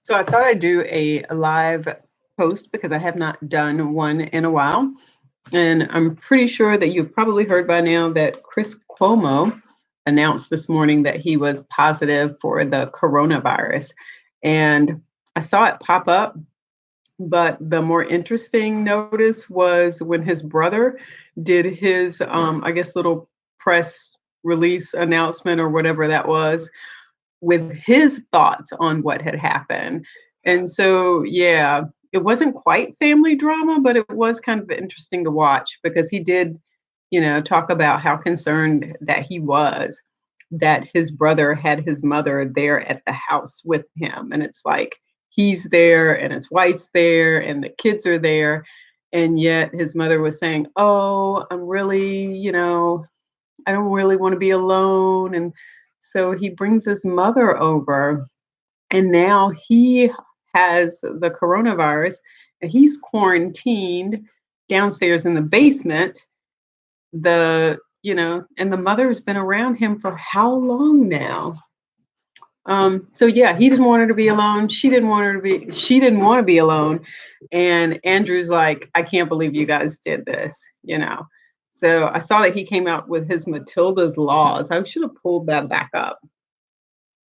So I thought I'd do a live post because I have not done one in a while. And I'm pretty sure that you've probably heard by now that Chris Cuomo announced this morning that he was positive for the coronavirus. And I saw it pop up, but the more interesting notice was when his brother did his, I guess, little press release announcement or whatever that was with his thoughts on what had happened. And so, yeah, it wasn't quite family drama, but it was kind of interesting to watch because he did, talk about how concerned that he was that his brother had his mother there at the house with him. And it's like he's there and his wife's there and the kids are there. And yet his mother was saying, "Oh, I'm really, I don't really want to be alone." And so he brings his mother over, and now he has the coronavirus, and he's quarantined downstairs in the basement. And the mother has been around him for how long now? So yeah, he didn't want her to be alone. She didn't want to be alone. And Andrew's like, "I can't believe you guys did this. So I saw that he came out with his Matilda's laws. I should have pulled that back up.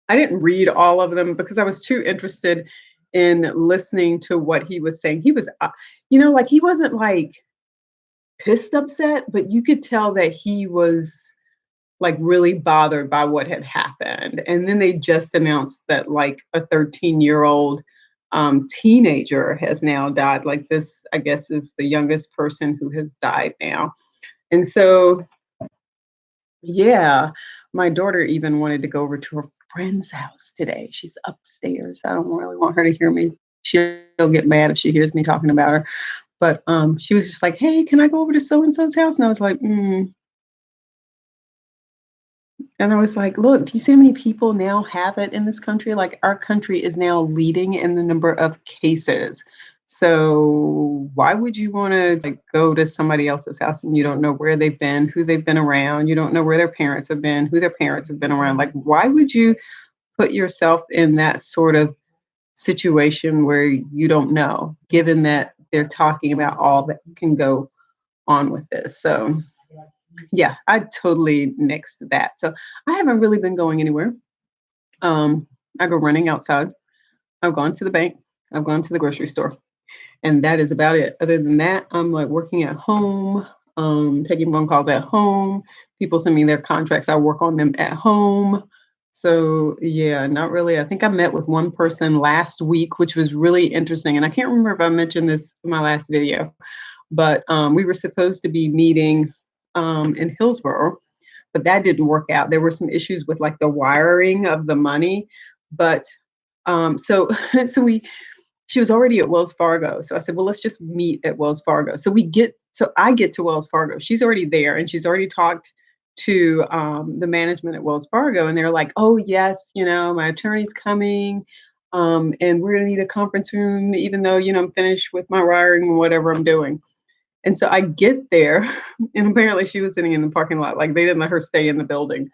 I didn't read all of them because I was too interested in listening to what he was saying. He was, like he wasn't like pissed upset, but you could tell that he was like really bothered by what had happened. And then they just announced that like a 13-year-old teenager has now died. Like this, I guess, is the youngest person who has died now. And so, yeah, my daughter even wanted to go over to her friend's house today. She's upstairs. I don't really want her to hear me. She'll get mad if she hears me talking about her. But she was just like, "Hey, can I go over to so and so's house?" And I was like, And I was like, "Look, do you see how many people now have it in this country? Like our country is now leading in the number of cases. So why would you want to like go to somebody else's house and you don't know where they've been, who they've been around, you don't know where their parents have been, who their parents have been around? Like why would you put yourself in that sort of situation where you don't know, given that they're talking about all that can go on with this?" So yeah, I totally nixed that. So I haven't really been going anywhere. I go running outside. I've gone to the bank. I've gone to the grocery store, and that is about it. Other than that, I'm like working at home, taking phone calls at home. People send me their contracts. I work on them at home. So yeah, not really. I think I met with one person last week, which was really interesting. And I can't remember if I mentioned this in my last video, but we were supposed to be meeting in Hillsborough, but that didn't work out. There were some issues with like the wiring of the money, but so so we she was already at Wells Fargo. So I said, "Well, let's just meet at Wells Fargo." So I get to Wells Fargo. She's already there and she's already talked to the management at Wells Fargo, and they're like, "Oh yes, my attorney's coming. And we're gonna need a conference room, even though, I'm finished with my wiring and whatever I'm doing." And so I get there, and apparently she was sitting in the parking lot, like they didn't let her stay in the building.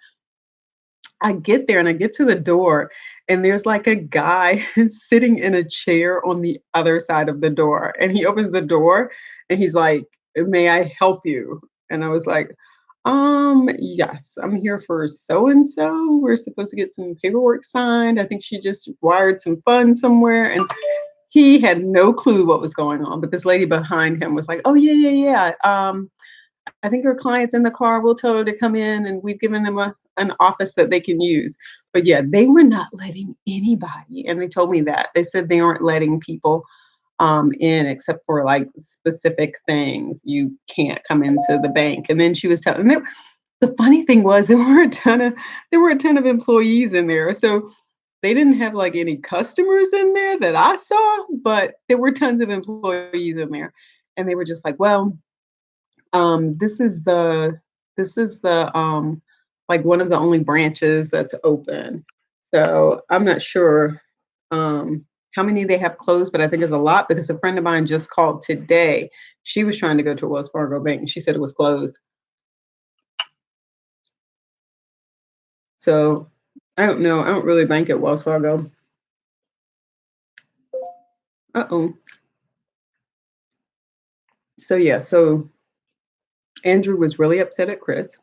I get there and I get to the door, and there's like a guy sitting in a chair on the other side of the door. And he opens the door and he's like, "May I help you?" And I was like, yes, I'm here for so and so. We're supposed to get some paperwork signed. I think she just wired some funds somewhere." And he had no clue what was going on. But this lady behind him was like, "Oh, yeah, yeah, yeah. I think her client's in the car. We'll tell her to come in, and we've given them an office that they can use." But yeah, they were not letting anybody. And they told me that. They said they aren't letting people in except for like specific things. You can't come into the bank. And then she was telling them, the funny thing was there were a ton of employees in there. So they didn't have like any customers in there that I saw, but there were tons of employees in there. And they were just like, "Well, this is the like one of the only branches that's open." So I'm not sure how many they have closed, but I think it's a lot because a friend of mine just called today. She was trying to go to Wells Fargo Bank and she said it was closed. So I don't know. I don't really bank at Wells Fargo. Uh-oh. So yeah, so Andrew was really upset at Chris.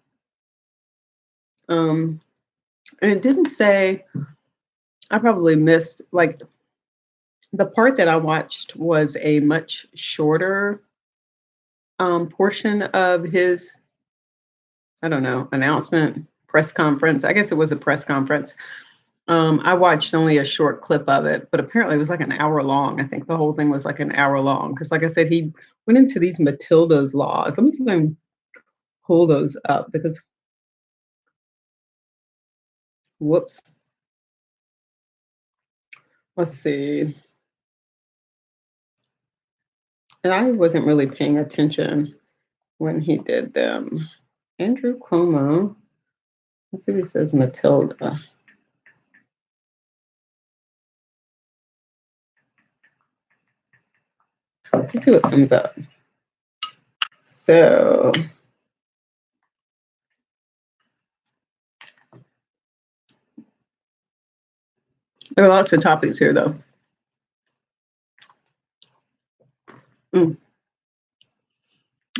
Um, and it didn't say, I probably missed like the part that I watched was a much shorter portion of his, I don't know, announcement, press conference. I guess it was a press conference. I watched only a short clip of it, but apparently it was like an hour long. I think the whole thing was like an hour long. Because, like I said, he went into these Matilda's laws. Let me see if I can pull those up because, whoops, let's see. And I wasn't really paying attention when he did them. Andrew Cuomo. Let's see what he says, Matilda. Let's see what comes up. So, there are lots of topics here, though. Mm.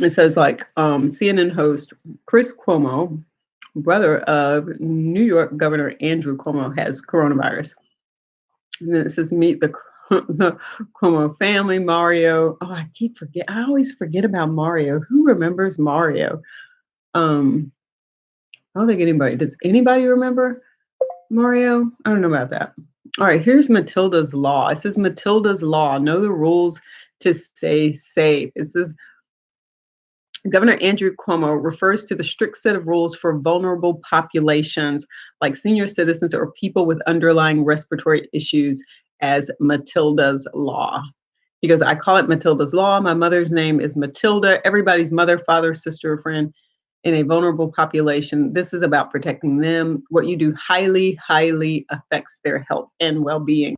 It says, like, CNN host Chris Cuomo, brother of New York Governor Andrew Cuomo, has coronavirus. And then it says, meet the Cuomo family, Mario. Oh, I always forget about Mario. Who remembers Mario? I don't think anybody, does anybody remember Mario? I don't know about that. All right, here's Matilda's law. It says Matilda's law, know the rules to stay safe. It says Governor Andrew Cuomo refers to the strict set of rules for vulnerable populations like senior citizens or people with underlying respiratory issues as Matilda's law. He goes, I call it Matilda's law. My mother's name is Matilda. Everybody's mother, father, sister, or friend in a vulnerable population. This is about protecting them. What you do highly, highly affects their health and well-being.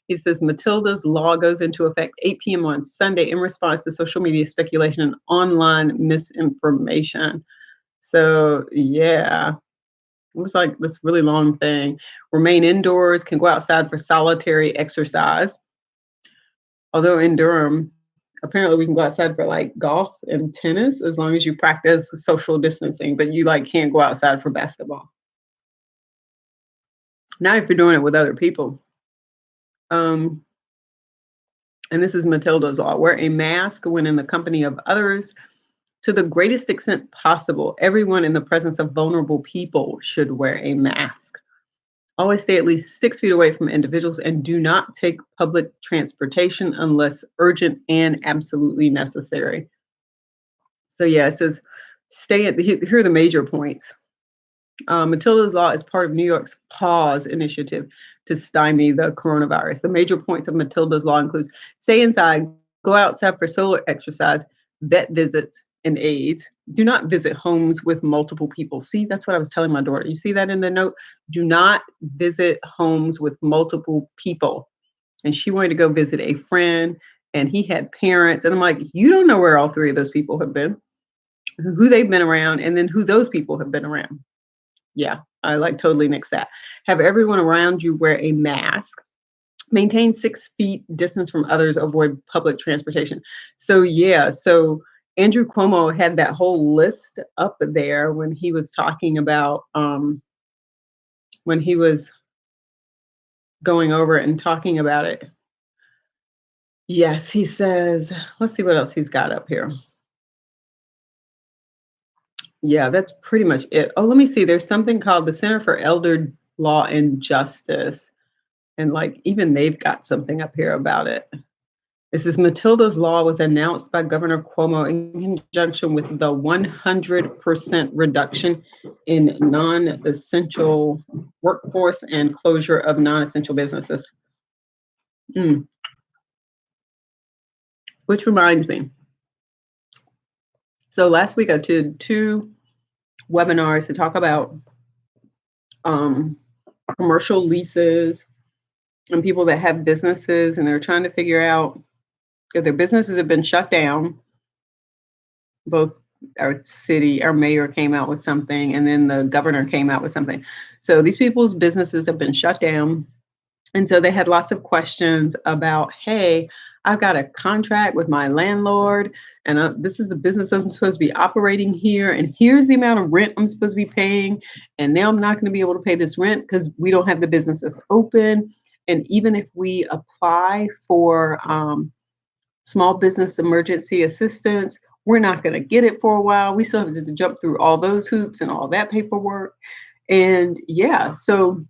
He says Matilda's law goes into effect 8 p.m. on Sunday in response to social media speculation and online misinformation. So, yeah, it was like this really long thing. Remain indoors, can go outside for solitary exercise. Although in Durham, apparently we can go outside for like golf and tennis as long as you practice social distancing, but you like can't go outside for basketball. Now, if you're doing it with other people, um, and this is Matilda's law, wear a mask when in the company of others to the greatest extent possible. Everyone in the presence of vulnerable people should wear a mask. Always stay at least 6 feet away from individuals and do not take public transportation unless urgent and absolutely necessary. So yeah, it says here are the major points. Matilda's Law is part of New York's Pause initiative to stymie the coronavirus. The major points of Matilda's Law includes stay inside, go outside for solar exercise, vet visits, and aids. Do not visit homes with multiple people. See, that's what I was telling my daughter. You see that in the note? Do not visit homes with multiple people. And she wanted to go visit a friend, and he had parents. And I'm like, you don't know where all three of those people have been, who they've been around, and then who those people have been around. Yeah, I like totally nix that. Have everyone around you wear a mask. Maintain 6 feet distance from others. Avoid public transportation. So yeah, so Andrew Cuomo had that whole list up there when he was talking about when he was going over it and talking about it. Yes, he says, let's see what else he's got up here. Yeah, that's pretty much it. Oh, let me see. There's something called the Center for Elder Law and Justice. And like even they've got something up here about it. This is Matilda's law was announced by Governor Cuomo in conjunction with the 100% reduction in non-essential workforce and closure of non-essential businesses. Which reminds me. So last week I did 2 webinars to talk about commercial leases and people that have businesses and they're trying to figure out if their businesses have been shut down. Both our mayor came out with something, and then the governor came out with something. So these people's businesses have been shut down. And so they had lots of questions about, hey, I've got a contract with my landlord, and this is the business I'm supposed to be operating here, and here's the amount of rent I'm supposed to be paying, and now I'm not going to be able to pay this rent because we don't have the businesses open. And even if we apply for small business emergency assistance, we're not going to get it for a while. We still have to jump through all those hoops and all that paperwork. And yeah, so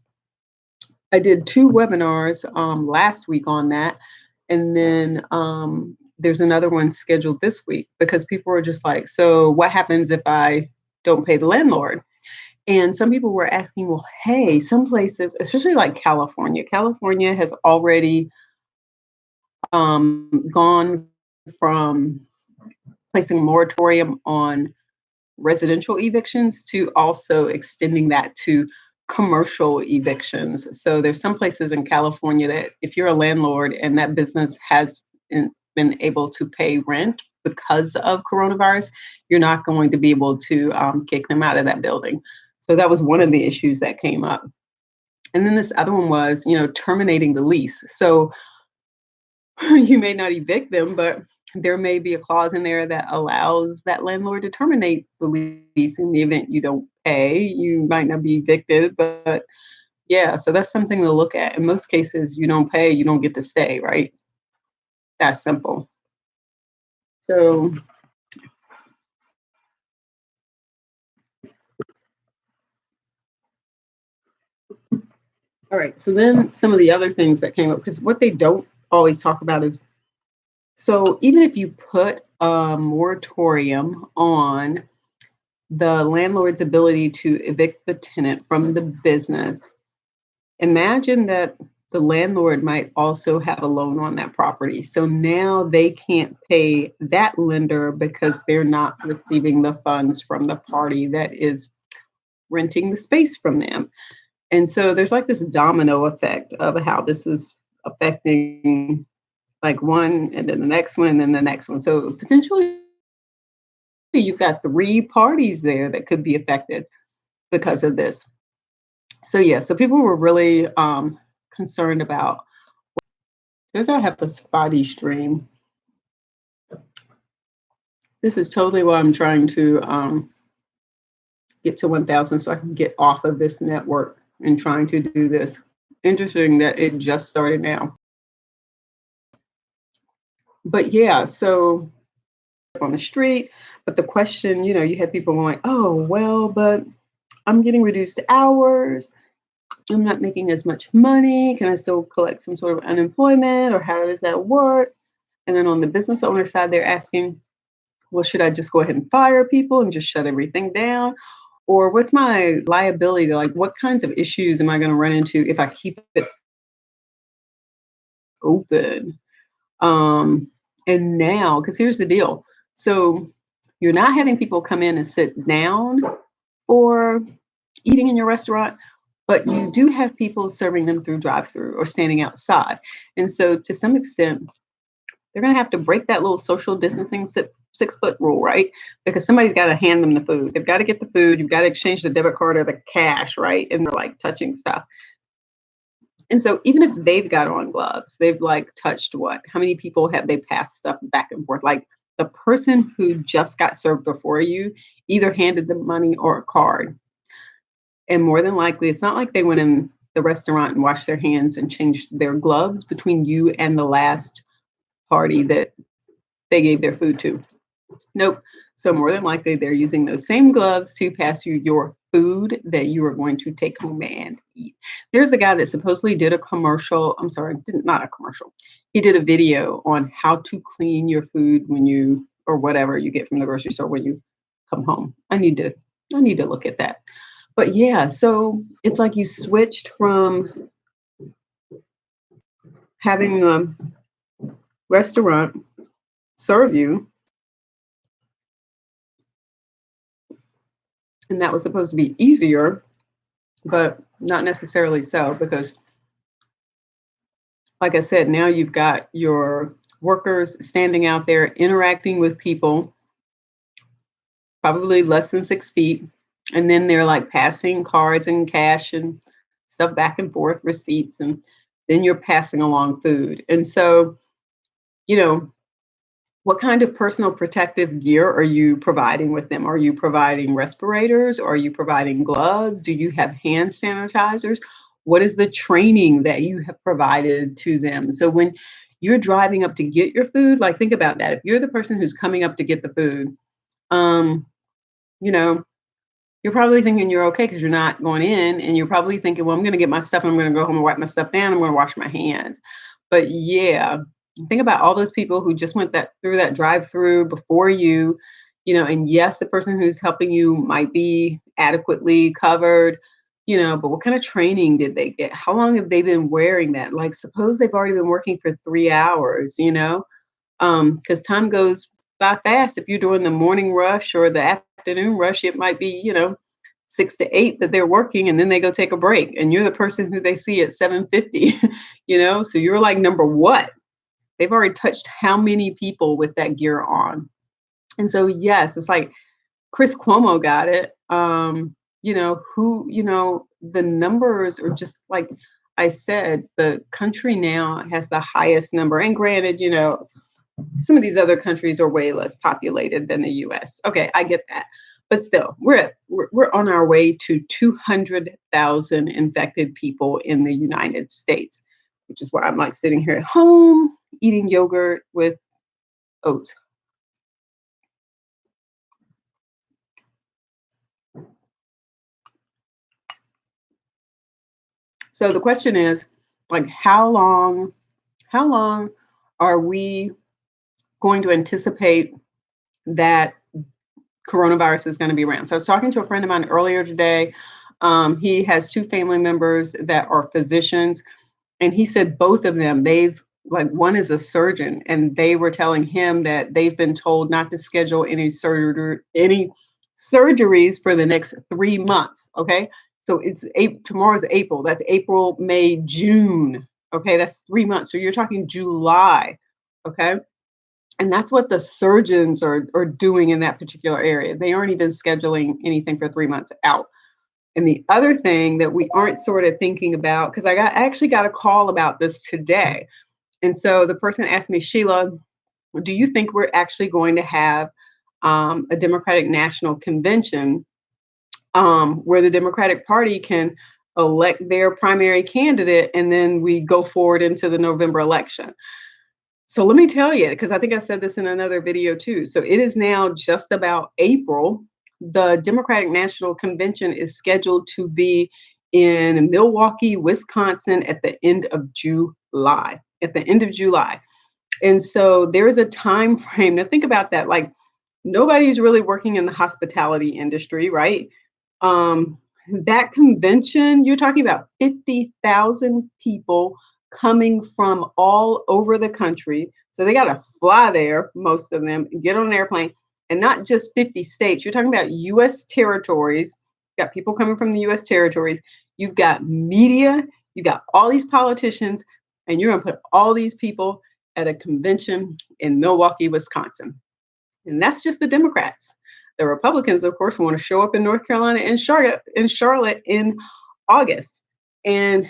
I did two webinars last week on that. And then there's another one scheduled this week because people were just like, so what happens if I don't pay the landlord? And some people were asking, well, hey, some places, especially like California has already gone from placing a moratorium on residential evictions to also extending that to commercial evictions. So there's some places in California that if you're a landlord and that business has been able to pay rent because of coronavirus, you're not going to be able to kick them out of that building. So that was one of the issues that came up. And then this other one was, terminating the lease. So you may not evict them, but there may be a clause in there that allows that landlord to terminate the lease in the event you don't pay. You might not be evicted, but yeah, so that's something to look at. In most cases, you don't pay, you don't get to stay, right? That's simple. So, all right. So then some of the other things that came up, because what they don't always talk about is, so even if you put a moratorium on the landlord's ability to evict the tenant from the business, imagine that the landlord might also have a loan on that property. So now they can't pay that lender because they're not receiving the funds from the party that is renting the space from them. And so there's like this domino effect of how this is affecting like one and then the next one and then the next one. So potentially you've got three parties there that could be affected because of this. So yeah, so people were really concerned about. Does I have a spotty stream? This is totally why I'm trying to get to 1,000 so I can get off of this network and trying to do this. Interesting that it just started now. But yeah, so on the street, but the question, you had people going, oh, well, but I'm getting reduced hours. I'm not making as much money. Can I still collect some sort of unemployment or how does that work? And then on the business owner side, they're asking, well, should I just go ahead and fire people and just shut everything down? Or what's my liability? Like, what kinds of issues am I going to run into if I keep it open? And now, because here's the deal. So you're not having people come in and sit down for eating in your restaurant, but you do have people serving them through drive-through or standing outside. And so to some extent, they're going to have to break that little social distancing 6 foot rule, right? Because somebody's got to hand them the food. They've got to get the food. You've got to exchange the debit card or the cash, right? And they're like touching stuff. And so even if they've got on gloves, they've like touched what? How many people have they passed stuff back and forth? Like the person who just got served before you either handed them money or a card. And more than likely, it's not like they went in the restaurant and washed their hands and changed their gloves between you and the last party that they gave their food to. Nope. So more than likely, they're using those same gloves to pass you your food that you are going to take home and eat. There's a guy that supposedly did a commercial. I'm sorry, not a commercial. He did a video on how to clean your food when you, or whatever you get from the grocery store when you come home. I need to look at that. But yeah, so it's like you switched from having a restaurant serve you, and that was supposed to be easier, but not necessarily so, because like I said, now you've got your workers standing out there interacting with people, probably less than 6 feet, and then they're like passing cards and cash and stuff back and forth, receipts, and then you're passing along food. And so, you know, what kind of personal protective gear are you providing with them? Are you providing respirators? Are you providing gloves? Do you have hand sanitizers? What is the training that you have provided to them? So when you're driving up to get your food, like think about that. If you're the person who's coming up to get the food, um, you know, you're probably thinking you're okay because you're not going in, and you're probably thinking, well, I'm going to get my stuff and I'm going to go home and wipe my stuff down. I'm going to wash my hands. But yeah, think about all those people who just went that through that drive-through before you, and yes, the person who's helping you might be adequately covered, but what kind of training did they get? How long have they been wearing that? Like, suppose they've already been working for 3 hours, because time goes by fast. If you're doing the morning rush or the afternoon rush, it might be, 6 to 8 that they're working, and then they go take a break, and you're the person who they see at 7:50. So you're like number what? They've already touched how many people with that gear on. And so yes, it's like Chris Cuomo got it. The numbers are just like I said, the country now has the highest number. And granted, some of these other countries are way less populated than the US. Okay, I get that. But still, we're on our way to 200,000 infected people in the United States, which is why I'm like sitting here at home eating yogurt with oats. So the question is, like, how long are we going to anticipate that coronavirus is going to be around? So I was talking to a friend of mine earlier today. He has two family members that are physicians, and he said both of them, one is a surgeon, and they were telling him that they've been told not to schedule any surgeries for the next 3 months. Okay. So tomorrow's April. That's April, May, June. Okay. That's 3 months. So you're talking July. Okay. And that's what the surgeons are doing in that particular area. They aren't even scheduling anything for 3 months out. And the other thing that we aren't sort of thinking about, because I actually got a call about this today. And so the person asked me, Sheila, do you think we're actually going to have a Democratic National Convention where the Democratic Party can elect their primary candidate and then we go forward into the November election? So let me tell you, because I think I said this in another video too. So it is now just about April. The Democratic National Convention is scheduled to be in Milwaukee, Wisconsin at the end of July. At the end of July. And so there is a time frame. Now think about that. Like nobody's really working in the hospitality industry, right? Um, that convention, you're talking about 50,000 people coming from all over the country. So they got to fly there, most of them, get on an airplane, and not just 50 states. You're talking about US territories. You've got people coming from the US territories. You've got media. You've got all these politicians, and you're going to put all these people at a convention in Milwaukee, Wisconsin. And that's just the Democrats. The Republicans, of course, want to show up in North Carolina and Charlotte in August. And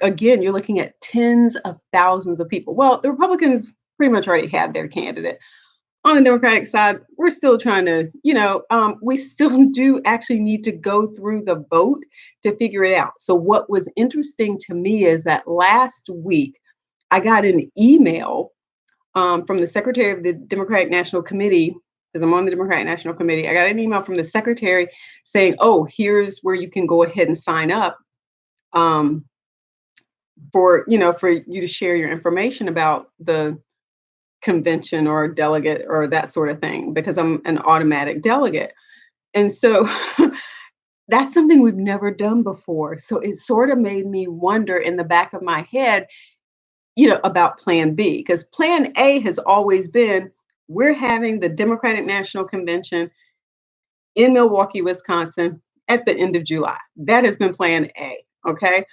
again, you're looking at tens of thousands of people. Well, the Republicans pretty much already had their candidate. On the Democratic side, we're still trying to, we still do actually need to go through the vote to figure it out. So what was interesting to me is that last week, I got an email from the secretary of the Democratic National Committee, because I'm on the Democratic National Committee. I got an email from the secretary saying, oh, here's where you can go ahead and sign up for you to share your information about the convention or delegate or that sort of thing, because I'm an automatic delegate. And so that's something we've never done before. So it sort of made me wonder in the back of my head, about plan B, because plan A has always been, we're having the Democratic National Convention in Milwaukee, Wisconsin at the end of July. That has been plan A. Okay.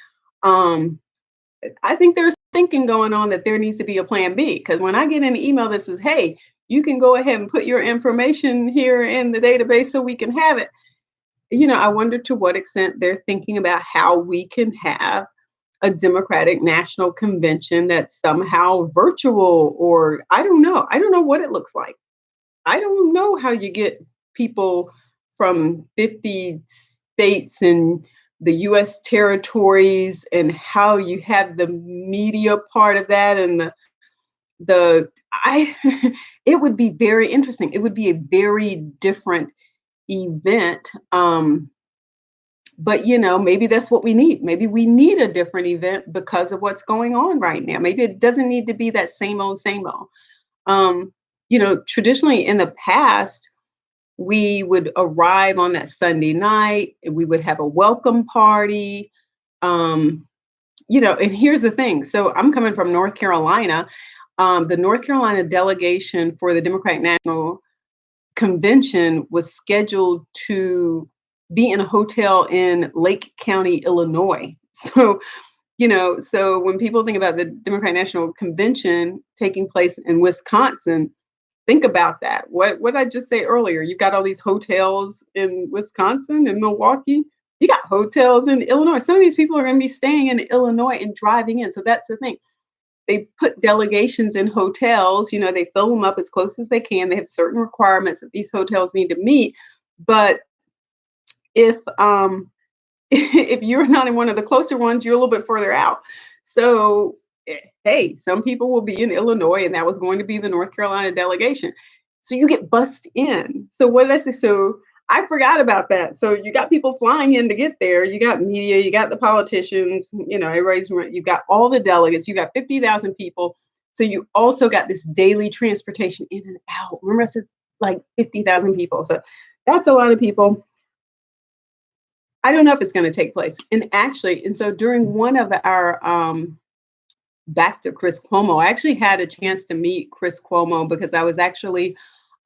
I think there's thinking going on that there needs to be a plan B, because when I get an email that says, hey, you can go ahead and put your information here in the database so we can have it. I wonder to what extent they're thinking about how we can have a Democratic National Convention that's somehow virtual, or I don't know. I don't know what it looks like. I don't know how you get people from 50 states and the US territories, and how you have the media part of that, and the I it would be very interesting. It would be a very different event. But maybe that's what we need. Maybe we need a different event because of what's going on right now. Maybe it doesn't need to be that same old, same old. Traditionally in the past, we would arrive on that Sunday night and we would have a welcome party. And here's the thing. So I'm coming from North Carolina. The North Carolina delegation for the Democratic National Convention was scheduled to be in a hotel in Lake County, Illinois. So when people think about the Democratic National Convention taking place in Wisconsin, think about that. What did I just say earlier? You got all these hotels in Wisconsin and Milwaukee. You got hotels in Illinois. Some of these people are going to be staying in Illinois and driving in. So that's the thing. They put delegations in hotels. They fill them up as close as they can. They have certain requirements that these hotels need to meet. But if if you're not in one of the closer ones, you're a little bit further out. So, hey, some people will be in Illinois, and that was going to be the North Carolina delegation. So you get bussed in. So what did I say? So I forgot about that. So you got people flying in to get there. You got media, you got the politicians, everybody's, you got all the delegates, you got 50,000 people. So you also got this daily transportation in and out. Remember, I said like 50,000 people. So that's a lot of people. I don't know if it's going to take place. And so during one of our back to Chris Cuomo, I actually had a chance to meet Chris Cuomo because I was actually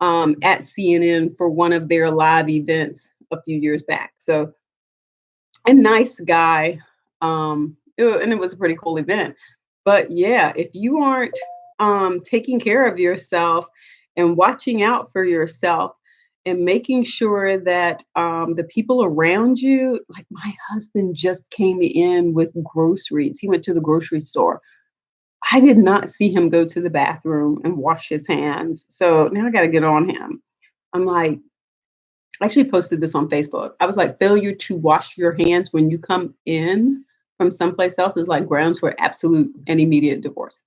at CNN for one of their live events a few years back. So a nice guy. And it was a pretty cool event. But yeah, if you aren't taking care of yourself and watching out for yourself, and making sure that the people around you, like my husband just came in with groceries. He went to the grocery store. I did not see him go to the bathroom and wash his hands. So now I got to get on him. I'm like, I actually posted this on Facebook. I was like, failure to wash your hands when you come in from someplace else is like grounds for absolute and immediate divorce.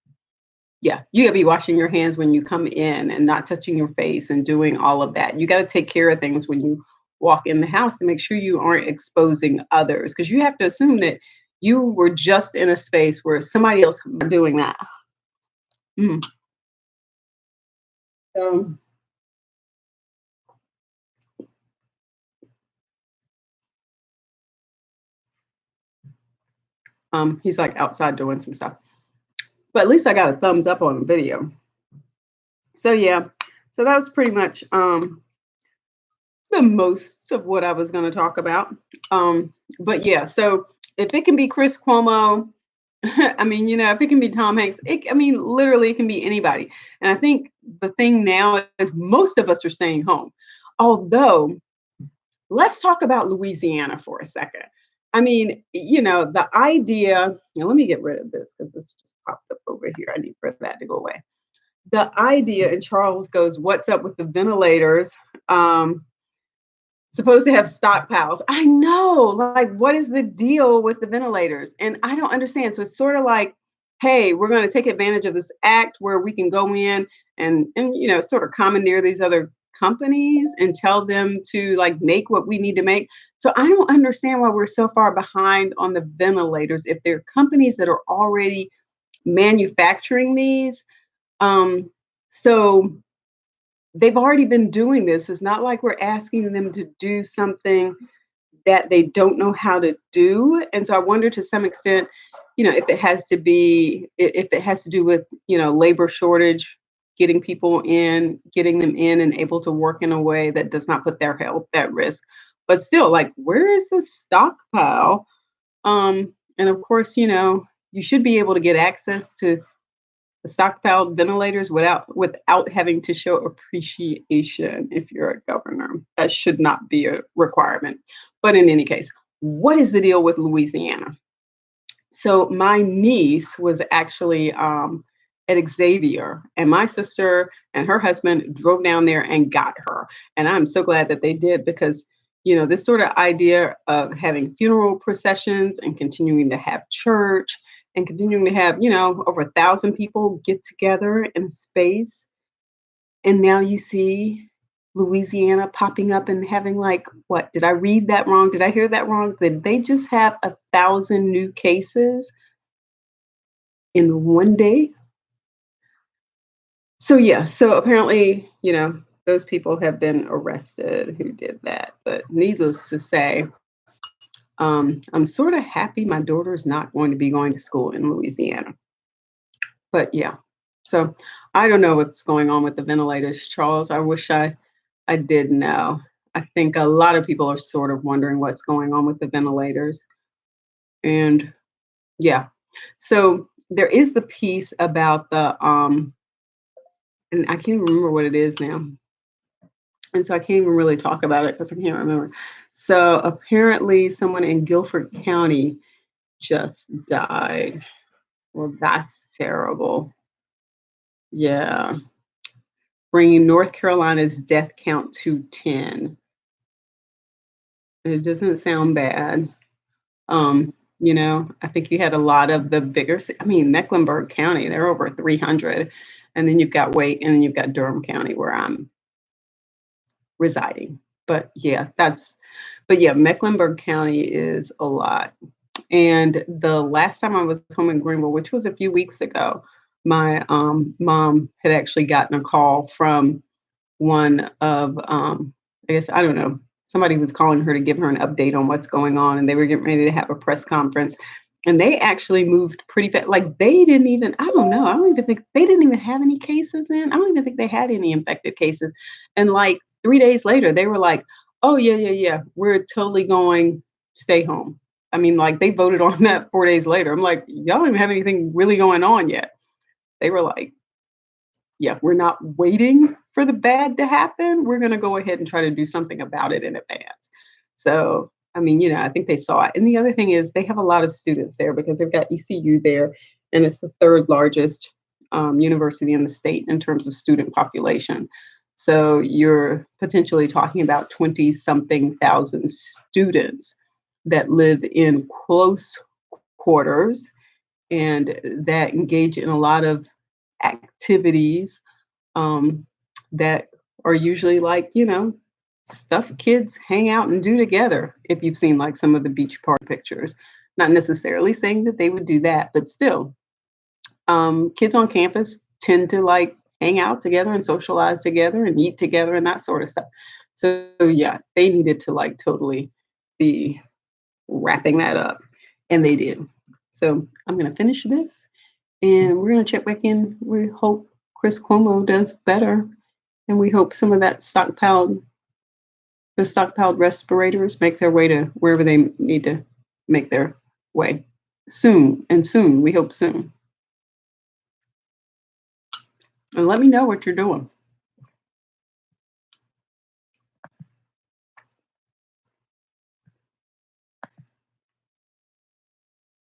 Yeah, you gotta be washing your hands when you come in and not touching your face and doing all of that. You got to take care of things when you walk in the house to make sure you aren't exposing others, because you have to assume that you were just in a space where somebody else was doing that. Mm. So, he's like outside doing some stuff, but at least I got a thumbs up on the video. So yeah, so that was pretty much the most of what I was going to talk about. But yeah, so if it can be Chris Cuomo, I mean, if it can be Tom Hanks, literally it can be anybody. And I think the thing now is most of us are staying home. Although, let's talk about Louisiana for a second. I mean, the idea, let me get rid of this because this just popped up over here. I need for that to go away. The idea, and Charles goes, what's up with the ventilators? Supposed to have stockpiles. I know, like, what is the deal with the ventilators? And I don't understand. So it's sort of like, hey, we're going to take advantage of this act where we can go in and sort of commandeer these other companies and tell them to like make what we need to make. So I don't understand why we're so far behind on the ventilators if they're companies that are already manufacturing these. So they've already been doing this. It's not like we're asking them to do something that they don't know how to do. And so I wonder to some extent, if it has to do with, labor shortage, getting people in, getting them in and able to work in a way that does not put their health at risk. But still, like, where is the stockpile? And of course, you should be able to get access to the stockpiled ventilators without having to show appreciation if you're a governor. That should not be a requirement. But in any case, what is the deal with Louisiana? So my niece was actually at Xavier, and my sister and her husband drove down there and got her. And I'm so glad that they did because, this sort of idea of having funeral processions and continuing to have church and continuing to have, over 1,000 people get together in space. And now you see Louisiana popping up and having like, what? Did I read that wrong? Did I hear that wrong? Did they just have 1,000 new cases in one day? So yeah, so apparently, those people have been arrested who did that. But needless to say, I'm sort of happy my daughter's not going to be going to school in Louisiana. But yeah, so I don't know what's going on with the ventilators, Charles. I wish I did know. I think a lot of people are sort of wondering what's going on with the ventilators. And yeah, so there is the piece about and I can't remember what it is now. And so I can't even really talk about it because I can't remember. So apparently, someone in Guilford County just died. Well, that's terrible. Yeah. Bringing North Carolina's death count to 10. It doesn't sound bad. I think you had a lot of the bigger, I mean, Mecklenburg County, they're over 300. And then you've got Wake, and then you've got Durham County where I'm residing. But yeah, Mecklenburg County is a lot. And the last time I was home in Greenville, which was a few weeks ago, my mom had actually gotten a call from one of, I guess, I don't know, somebody was calling her to give her an update on what's going on, and they were getting ready to have a press conference. And they actually moved pretty fast. Like they didn't even, I don't know, I don't even think they didn't even have any cases then. I don't even think they had any infected cases. And like 3 days later, they were like, oh, yeah, yeah, yeah, we're totally going, stay home. I mean, like they voted on that 4 days later. I'm like, y'all don't even have anything really going on yet. They were like, yeah, we're not waiting for the bad to happen. We're going to go ahead and try to do something about it in advance. So, I mean, I think they saw it. And the other thing is they have a lot of students there because they've got ECU there, and it's the third largest university in the state in terms of student population. So you're potentially talking about 20 something thousand students that live in close quarters and that engage in a lot of activities um, that are usually like, stuff kids hang out and do together. If you've seen like some of the beach party pictures, not necessarily saying that they would do that, but still, kids on campus tend to like hang out together and socialize together and eat together and that sort of stuff. So, yeah, they needed to like totally be wrapping that up, and they did. So, I'm going to finish this and we're going to check back in. We hope Chris Cuomo does better. And we hope some of the stockpiled respirators make their way to wherever they need to make their way soon. And soon, we hope soon. And let me know what you're doing.